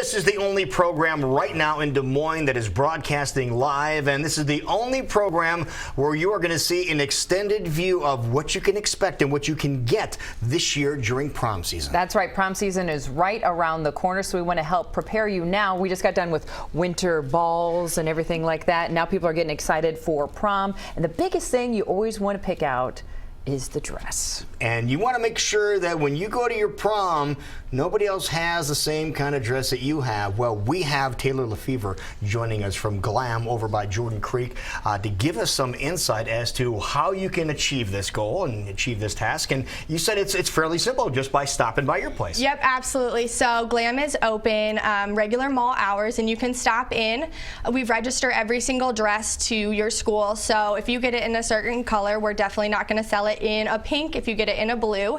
This is the only program right now in Des Moines that is broadcasting live, and this is the only program where you are going to see an extended view of what you can expect and what you can get this year during prom season. That's right. Prom season is right around the corner, so we want to help prepare you now. We just got done with winter balls and everything like that. Now people are getting excited for prom, and the biggest thing you always want to pick out is the dress. And you want to make sure that when you go to your prom, nobody else has the same kind of dress that you have. Well, we have Taylor Lefevre joining us from GLAM over by Jordan Creek to give us some insight as to how you can achieve this goal and achieve this task. And you said it's fairly simple just by stopping by your place. Yep, absolutely. So GLAM is open regular mall hours, and you can stop in. We register every single dress to your school. So if you get it in a certain color, we're definitely not going to sell it in a pink. If you get it in a blue,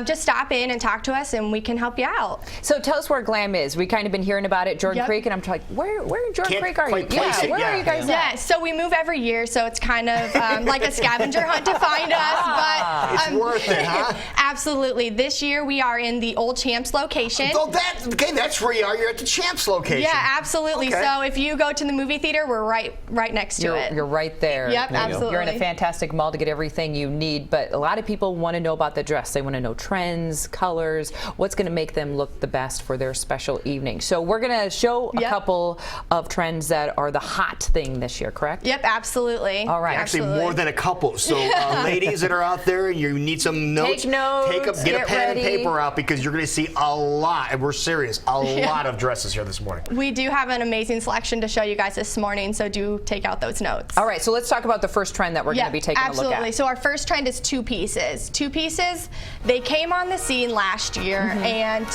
just stop in and talk to us and we can help you out. So tell us where GLAM is. We kind of been hearing about it, Jordan Creek, and I'm like, where in Jordan Creek are you? Yeah, where are you guys at? Yeah, so we move every year, so it's kind of like a scavenger hunt to find us. But it's worth it, huh? Absolutely. This year we are in the old Champs location. Oh, that's where you are. You're at the Champs location. Yeah, absolutely. Okay. So if you go to the movie theater, we're right next to it. You're right there. Yep, absolutely. You're in a fantastic mall to get everything you need, but a lot of people want to know about the dress. They want to know trends, colors, what's going to make them look the best for their special evening. So we're going to show a couple of trends that are the hot thing this year, correct? Yep, absolutely. All right. Actually, more than a couple. So ladies that are out there and you need some notes, take notes, get a pen ready. and paper out, because you're going to see a lot, and we're serious, a lot of dresses here this morning. We do have an amazing selection to show you guys this morning, so do take out those notes. All right, so let's talk about the first trend that we're going to be taking a look at. Absolutely. So our first trend is two pieces. Two pieces, they came on the scene last year, and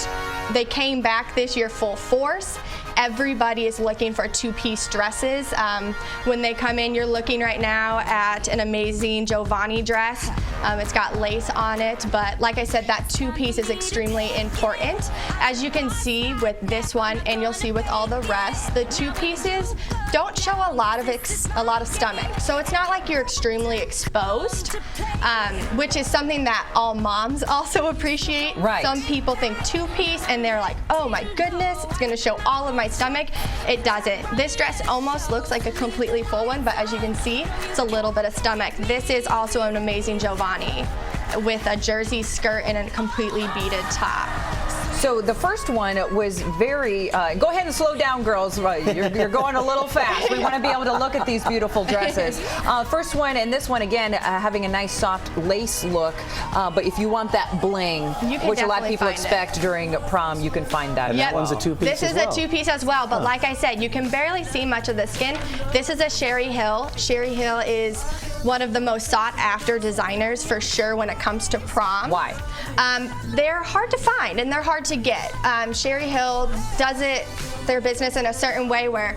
they came back this year full force. Everybody is looking for two-piece dresses. When they come in, you're looking right now at an amazing Giovanni dress. It's got lace on it, but like I said, that two-piece is extremely important. As you can see with this one, and you'll see with all the rest, the two pieces don't show a lot of stomach. So it's not like you're extremely exposed, which is something that all moms also appreciate. Right. Some people think two-piece and they're like, oh my goodness, it's gonna show all of my stomach. It doesn't. This dress almost looks like a completely full one, but as you can see, it's a little bit of stomach. This is also an amazing Giovanni with a jersey skirt and a completely beaded top. So the first one was very, go ahead and slow down, girls. You're going a little fast. We want to be able to look at these beautiful dresses. First one, and this one again, having a nice soft lace look, but if you want that bling, which a lot of people expect during prom, you can find that. And that one's a two-piece This is a two-piece as well, but like I said, you can barely see much of the skin. This is a Sherry Hill. Sherry Hill is one of the most sought-after designers for sure when it comes to prom. Why? They're hard to find and they're hard to get. Sherry Hill does their business in a certain way where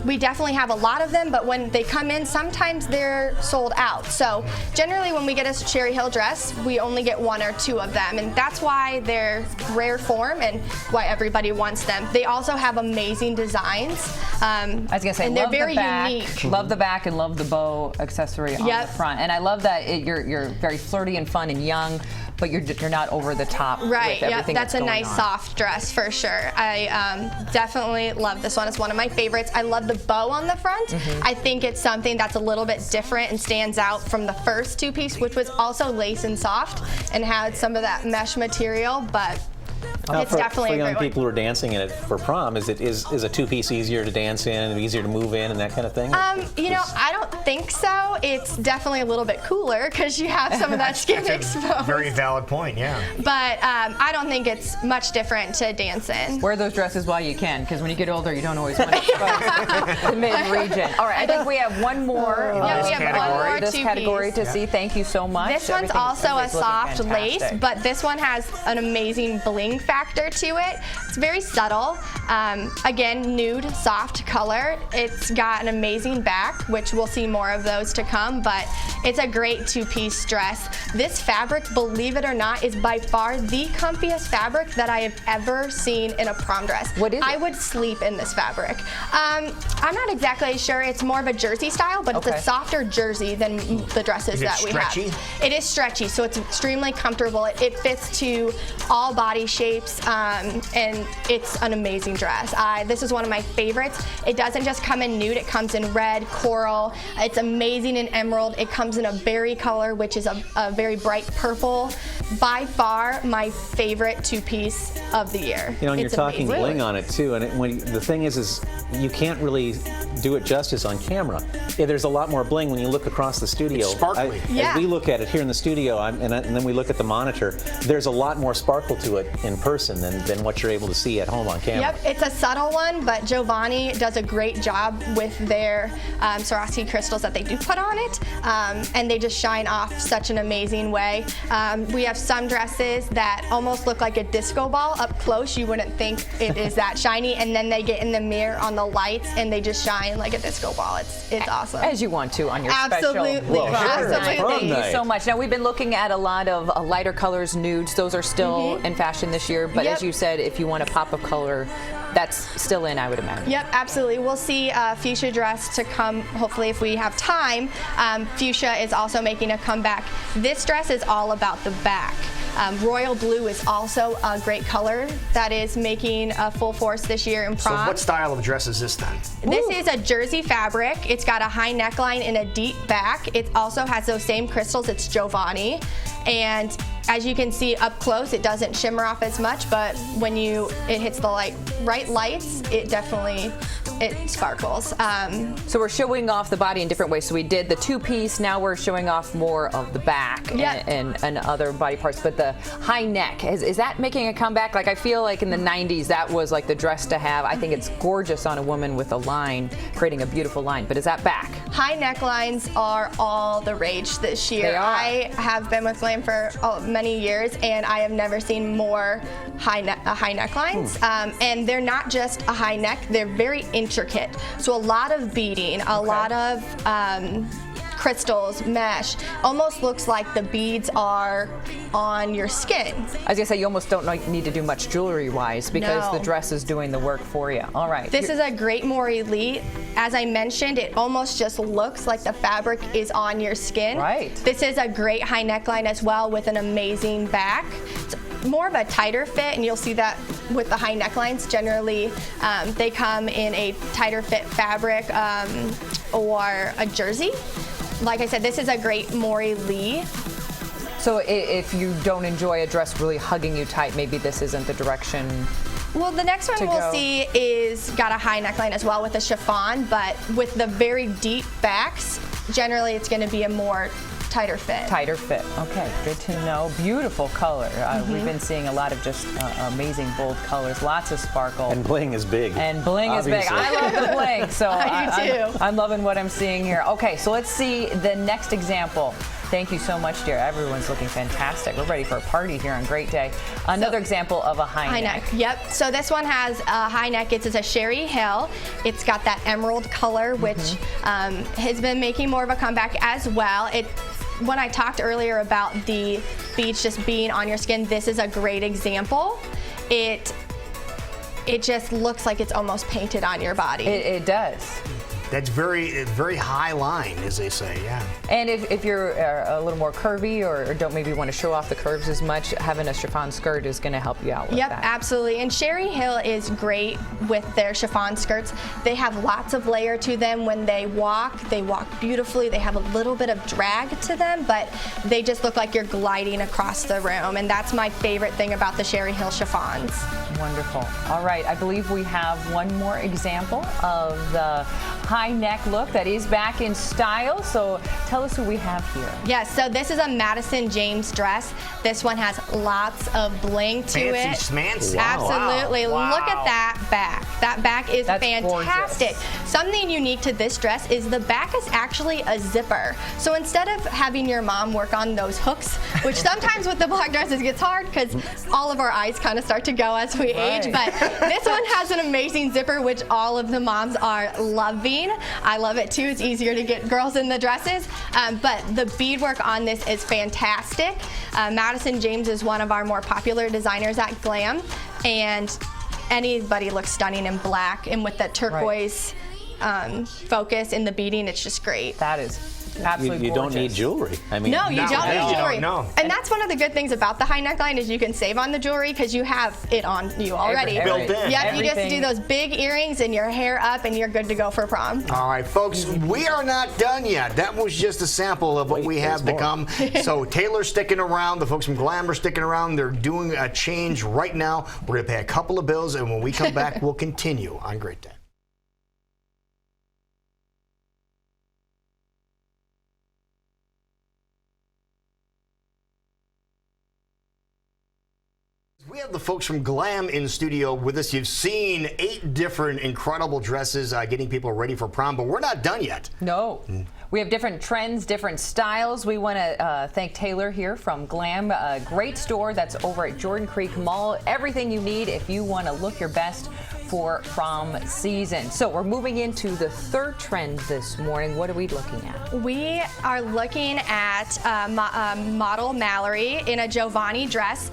we definitely have a lot of them, but when they come in, sometimes they're sold out. So generally when we get a Sherry Hill dress, we only get one or two of them, and that's why they're rare form and why everybody wants them. They also have amazing designs. I was gonna say, and they're very unique. Love the back and love the bow accessory on the front, and I love that you're very flirty and fun and young, but you're not over the top. Right. With everything That's a nice on. soft dress for sure. I definitely love this one. It's one of my favorites. I love the bow on the front. I think it's something that's a little bit different and stands out from the first two-piece, which was also lace and soft and had some of that mesh material, but it's definitely for a young great one. people who are dancing in it for prom. Is a two-piece easier to dance in and easier to move in and that kind of thing? You know, I don't think so. It's definitely a little bit cooler because you have some of that skin exposed. Very valid point, yeah. But I don't think it's much different to dance in. Wear those dresses while you can, because when you get older, you don't always want to expose the mid-region. All right, I think we have one more in this category to see. Thank you so much. This one's also a soft lace, but this one has an amazing bling factor to it. It's very subtle. Again, nude, soft color. It's got an amazing back, which we'll see more of those to come, but It's a great two-piece dress. This fabric, believe it or not, is by far the comfiest fabric that I have ever seen in a prom dress. What is it? I would sleep in this fabric. I'm not exactly sure. It's more of a jersey style, but it's a softer jersey than the dresses that we stretchy? have. It is stretchy, so it's extremely comfortable. It fits to all body shapes, and it's an amazing dress. This is one of my favorites. It doesn't just come in nude, it comes in red, coral. It's amazing in emerald. It comes in a berry color, which is a very bright purple. By far, my favorite two-piece of the year. You know, and you're It's talking amazing. bling on it too, and the thing is you can't really do it justice on camera. Yeah, there's a lot more bling when you look across the studio. It's sparkly. Yeah. As we look at it here in the studio, and then we look at the monitor, there's a lot more sparkle to it in person than what you're able to see at home on camera. Yep, it's a subtle one, but Giovanni does a great job with their Swarovski crystals that they do put on it, and they just shine off such an amazing way. We have some dresses that almost look like a disco ball. Up close, you wouldn't think it is that shiny, and then they get in the mirror on the lights, and they just shine like a disco ball. It's awesome. As you want to on your Absolutely. special. Well, sure. Absolutely. Prom Thank you night. so much. Now, we've been looking at a lot of lighter colors, nudes. Those are still in fashion this year. But Yep. as you said, if you want a pop of color, that's still in, I would imagine. Yep, absolutely. We'll see a fuchsia dress to come, hopefully, if we have time. Fuchsia is also making a comeback. This dress is all about the back. Royal blue is also a great color that is making a full force this year in So prom. what style of dress is this then? This is a jersey fabric. It's got a high neckline and a deep back. It also has those same crystals. It's Giovanni. And as you can see up close, it doesn't shimmer off as much, but when it hits the right lights, it sparkles. So we're showing off the body in different ways. So we did the two-piece. Now we're showing off more of the back Yep. and other body parts. But the high neck, is that making a comeback? Like, I feel like in the 90s, that was like the dress to have. I think it's gorgeous on a woman with a line, creating a beautiful line. But is that back? High necklines are all the rage this year. They are. I have been with GLAM for many years, and I have never seen more high necklines. And they're not just a high neck; they're very intricate. So a lot of beading, a lot of crystals, mesh. Almost looks like the beads are on your skin. I was gonna say, you almost don't need to do much jewelry-wise because No. the dress is doing the work for you. All right. This is a great more elite. As I mentioned, it almost just looks like the fabric is on your skin. Right. This is a great high neckline as well with an amazing back. It's more of a tighter fit, and you'll see that with the high necklines. Generally, they come in a tighter fit fabric or a jersey. Like I said, this is a great Maury Lee. So if you don't enjoy a dress really hugging you tight, maybe this isn't the direction. Well, the next one To we'll go. see is got a high neckline as well with a chiffon, but with the very deep backs, generally it's going to be a more tighter fit. Tighter fit. Okay, good to know. Beautiful color. We've been seeing a lot of just amazing bold colors, lots of sparkle. And bling is big. And bling is big. Obviously. I love the bling, so I do too. I'm loving what I'm seeing here. Okay, so let's see the next example. Thank you so much, dear. Everyone's looking fantastic. We're ready for a party here on Great Day. Another example of a high neck. Yep. So this one has a high neck. It's a Sherry Hill. It's got that emerald color, which has been making more of a comeback as well. When I talked earlier about the beads just being on your skin, this is a great example. It just looks like it's almost painted on your body. It does. That's very high line, as they say, yeah. And if you're a little more curvy or don't maybe want to show off the curves as much, having a chiffon skirt is going to help you out with Yep, that. absolutely. And Sherry Hill is great with their chiffon skirts. They have lots of layer to them. When they walk beautifully. They have a little bit of drag to them, but they just look like you're gliding across the room. And that's my favorite thing about the Sherry Hill chiffons. Wonderful. All right, I believe we have one more example of the high neck look that is back in style. So tell us who we have here. Yes, so this is a Madison James dress. This one has lots of bling to it. Fancy schmancy. Absolutely. Wow. Look at that back. That back is That's fantastic. gorgeous. Something unique to this dress is the back is actually a zipper. So instead of having your mom work on those hooks, which sometimes with the black dresses gets hard because all of our eyes kind of start to go as we age, but this one has an amazing zipper, which all of the moms are loving. stunning. I love it too. It's easier to get girls in the dresses. But the beadwork on this is fantastic. Madison James is one of our more popular designers at GLAM, and anybody looks stunning in black, and with the turquoise focus in the beading, it's just great. That is absolutely You don't need jewelry. I mean, No, you don't need jewelry. No. And that's one of the good things about the high neckline is you can save on the jewelry because you have it on you already. Built in. Yep, you just Everything. do those big earrings and your hair up and you're good to go for prom. All right, folks, we are not done yet. That was just a sample of what we have to come. So Taylor's sticking around. The folks from GLAM are sticking around. They're doing a change right now. We're going to pay a couple of bills, and when we come back, we'll continue on Great Day. We have the folks from GLAM in studio with us. You've seen 8 different incredible dresses getting people ready for prom, but we're not done yet. No. We have different trends, different styles. We want to thank Taylor here from GLAM, a great store that's over at Jordan Creek Mall. Everything you need if you want to look your best for prom season. So we're moving into the third trend this morning. What are we looking at? We are looking at model Mallory in a Giovanni dress.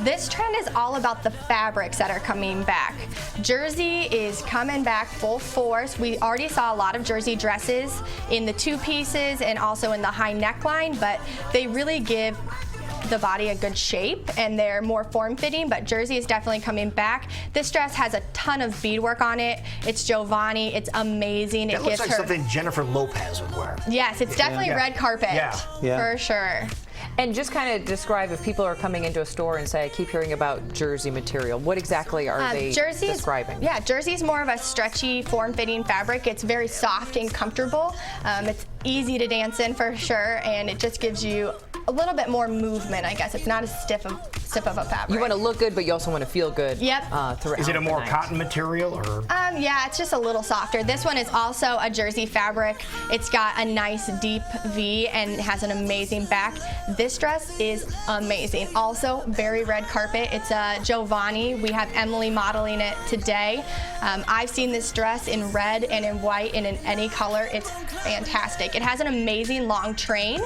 This trend is all about the fabrics that are coming back. Jersey is coming back full force. We already saw a lot of jersey dresses in the 2 pieces and also in the high neckline, but they really give the body a good shape and they're more form-fitting, but jersey is definitely coming back. This dress has a ton of beadwork on it. It's Giovanni. It's amazing. That looks like something Jennifer Lopez would wear. Yes, it's definitely red carpet for sure. And just kind of describe, if people are coming into a store and say, I keep hearing about jersey material, what exactly are they describing? Yeah, jersey is more of a stretchy, form-fitting fabric. It's very soft and comfortable. It's easy to dance in for sure, and it just gives you a little bit more movement, I guess. It's not as stiff of a fabric. You want to look good, but you also want to feel good. Yep. Throughout Is it a more the night. cotton material, or? Yeah, it's just a little softer. This one is also a jersey fabric. It's got a nice deep V and it has an amazing back. This dress is amazing. Also, very red carpet. It's a Giovanni. We have Emily modeling it today. I've seen this dress in red and in white and in any color. It's fantastic. It has an amazing long train,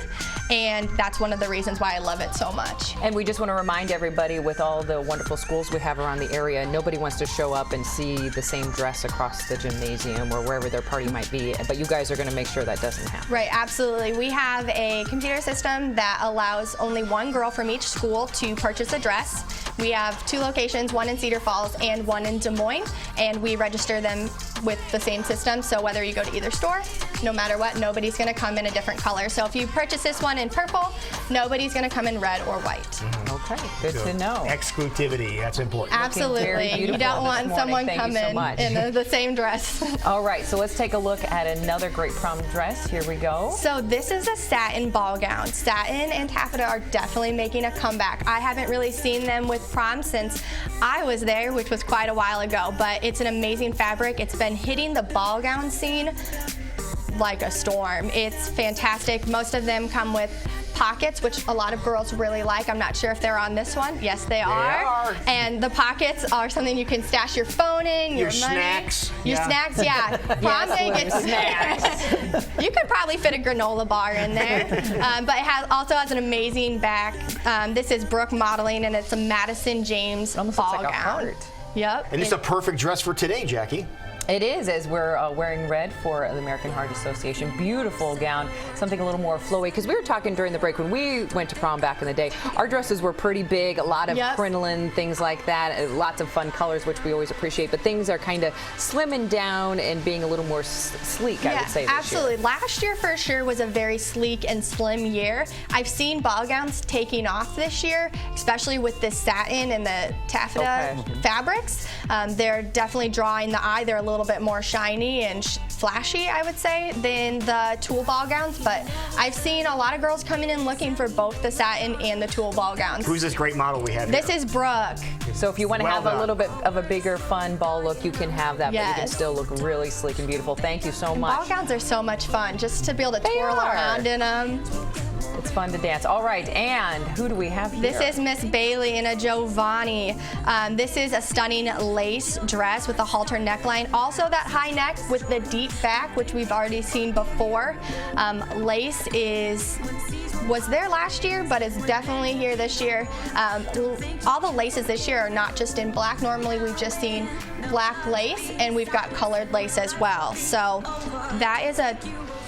and that's one of the reasons why I love it so much. And we just want to remind everybody, with all the wonderful schools we have around the area, nobody wants to show up and see the same dress across the gymnasium or wherever their party might be, but you guys are going to make sure that doesn't happen. Right, absolutely. We have a computer system that allows only one girl from each school to purchase a dress. We have 2 locations, one in Cedar Falls and one in Des Moines, and we register them with the same system, so whether you go to either store, no matter what, nobody's going to come in a different color. So if you purchase this one in purple, nobody's going to come in red or white. Okay, good to know. Exclusivity, that's important. Absolutely. You beautiful don't this want morning. someone Thank you coming so much. in the same dress. All right, so let's take a look at another great prom dress. Here we go. So this is a satin ball gown. Satin and taffeta are definitely making a comeback. I haven't really seen them with prom since I was there, which was quite a while ago, but it's an amazing fabric. It's been hitting the ball gown scene like a storm. It's fantastic. Most of them come with pockets, which a lot of girls really like. I'm not sure if they're on this one. Yes, they are. And the pockets are something you can stash your phone in, your money. Snacks. Your snacks, yeah. Prom day gets snacks. You could probably fit a granola bar in there. But it also has an amazing back. This is Brooke modeling, and it's a Madison James Almost ball looks like a gown. heart. Yep. And it's a perfect dress for today, Jackie. It is, as we're wearing red for the American Heart Association. Beautiful gown, something a little more flowy. Because we were talking during the break, when we went to prom back in the day, our dresses were pretty big, a lot of crinoline, things like that, lots of fun colors, which we always appreciate. But things are kind of slimming down and being a little more sleek, I would say, this absolutely. year. Last year, for sure, was a very sleek and slim year. I've seen ball gowns taking off this year, especially with the satin and the taffeta fabrics. They're definitely drawing the eye. They're a little bit more shiny and flashy, I would say, than the tulle ball gowns, but I've seen a lot of girls coming in looking for both the satin and the tulle ball gowns. Who's this great model we have This here? is Brooke. So if you want to have a little bit of a bigger, fun ball look, you can have that, but you can still look really sleek and beautiful. Thank you so much. Ball gowns are so much fun, just to be able to twirl around in them. It's fun to dance. All right, and who do we have here? This is Miss Bailey in a Giovanni. This is a stunning lace dress with a halter neckline. Also that high neck with the deep back, which we've already seen before. Lace was there last year, but it's definitely here this year. All the laces this year are not just in black. Normally we've just seen black lace, and we've got colored lace as well. So that is a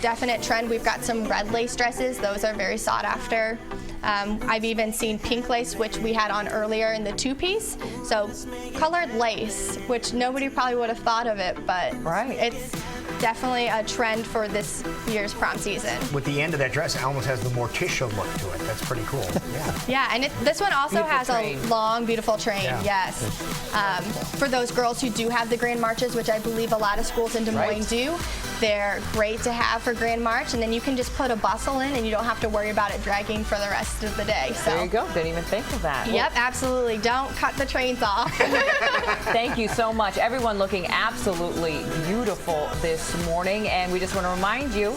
definite trend. We've got some red lace dresses. Those are very sought after. I've even seen pink lace, which we had on earlier in the two-piece. So colored lace, which nobody probably would have thought of it, but it's definitely a trend for this year's prom season. With the end of that dress, it almost has the Morticia look to it. That's pretty cool. Yeah. Yeah, and this one also has a long, beautiful train. Yeah. Yes. For those girls who do have the Grand Marches, which I believe a lot of schools in Des Moines do, they're great to have for Grand March, and then you can just put a bustle in, and you don't have to worry about it dragging for the rest of the day. So there you go. Didn't even think of that. Yep, absolutely. Don't cut the trains off. Thank you so much. Everyone looking absolutely beautiful this morning, and we just want to remind you,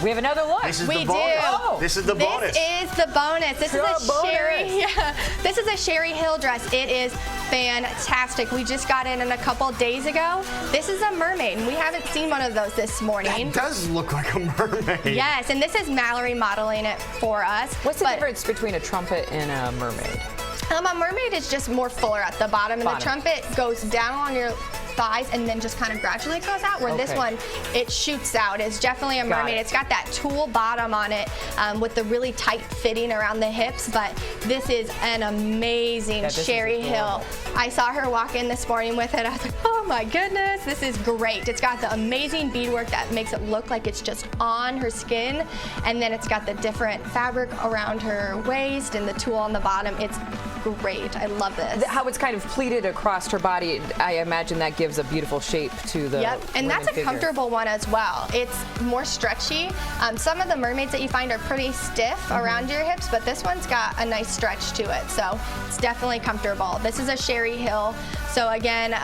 we have another look. This is We the bonus. do. Oh. This is the bonus. This is the bonus. This is a Sherry. Yeah, this is a Sherry Hill dress. It is fantastic. We just got it in a couple days ago. This is a mermaid, and we haven't seen one of those this morning. It does look like a mermaid. Yes, and this is Mallory modeling it for us. What's the difference between a trumpet and a mermaid? A mermaid is just more fuller at the bottom, and the trumpet goes down on your thighs and then just kind of gradually goes out, where this one, it shoots out. It's definitely a mermaid. It's got that tulle bottom on it with the really tight fitting around the hips, but this is an amazing Sherry Hill. I saw her walk in this morning with it. I was like, oh my goodness, this is great. It's got the amazing beadwork that makes it look like it's just on her skin, and then it's got the different fabric around her waist and the tulle on the bottom. It's great. I love this. How it's kind of pleated across her body, I imagine that gives a beautiful shape to the and that's a figure. comfortable one as well. It's more stretchy. Some of the mermaids that you find are pretty stiff around your hips, but this one's got a nice stretch to it, so it's definitely comfortable. This is a Sherry Hill, so again,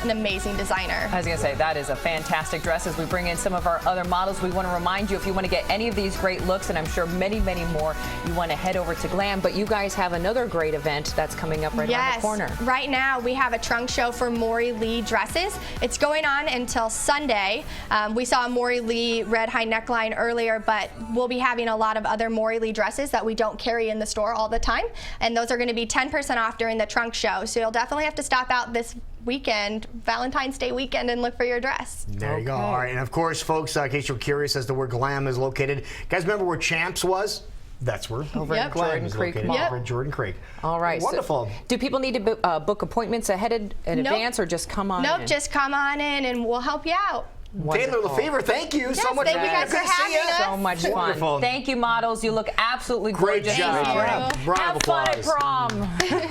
an amazing designer. I was going to say, that is a fantastic dress. As we bring in some of our other models, we want to remind you, if you want to get any of these great looks, and I'm sure many, many more, you want to head over to GLAM. But you guys have another great event that's coming up right around the corner. Right now, we have a trunk show for Maury Lee dresses. It's going on until Sunday. We saw a Maury Lee red high neckline earlier, but we'll be having a lot of other Maury Lee dresses that we don't carry in the store all the time. And those are going to be 10% off during the trunk show. So you'll definitely have to stop out this weekend, Valentine's Day weekend, and look for your dress. There you go. All right, and of course, folks, in case you're curious as to where GLAM is located, guys, remember where Champs was? That's where over in GLAM is located. Over in Jordan Creek. All right. Wonderful. So, do people need to book appointments ahead in advance, or just come on in? Nope, just come on in and we'll help you out. Taylor Lefevre, thank you so much. Thank you guys for having us. So much fun. Wonderful. Thank you, models. You look absolutely Great gorgeous. job. Thank you. Round of Have fun at applause. prom.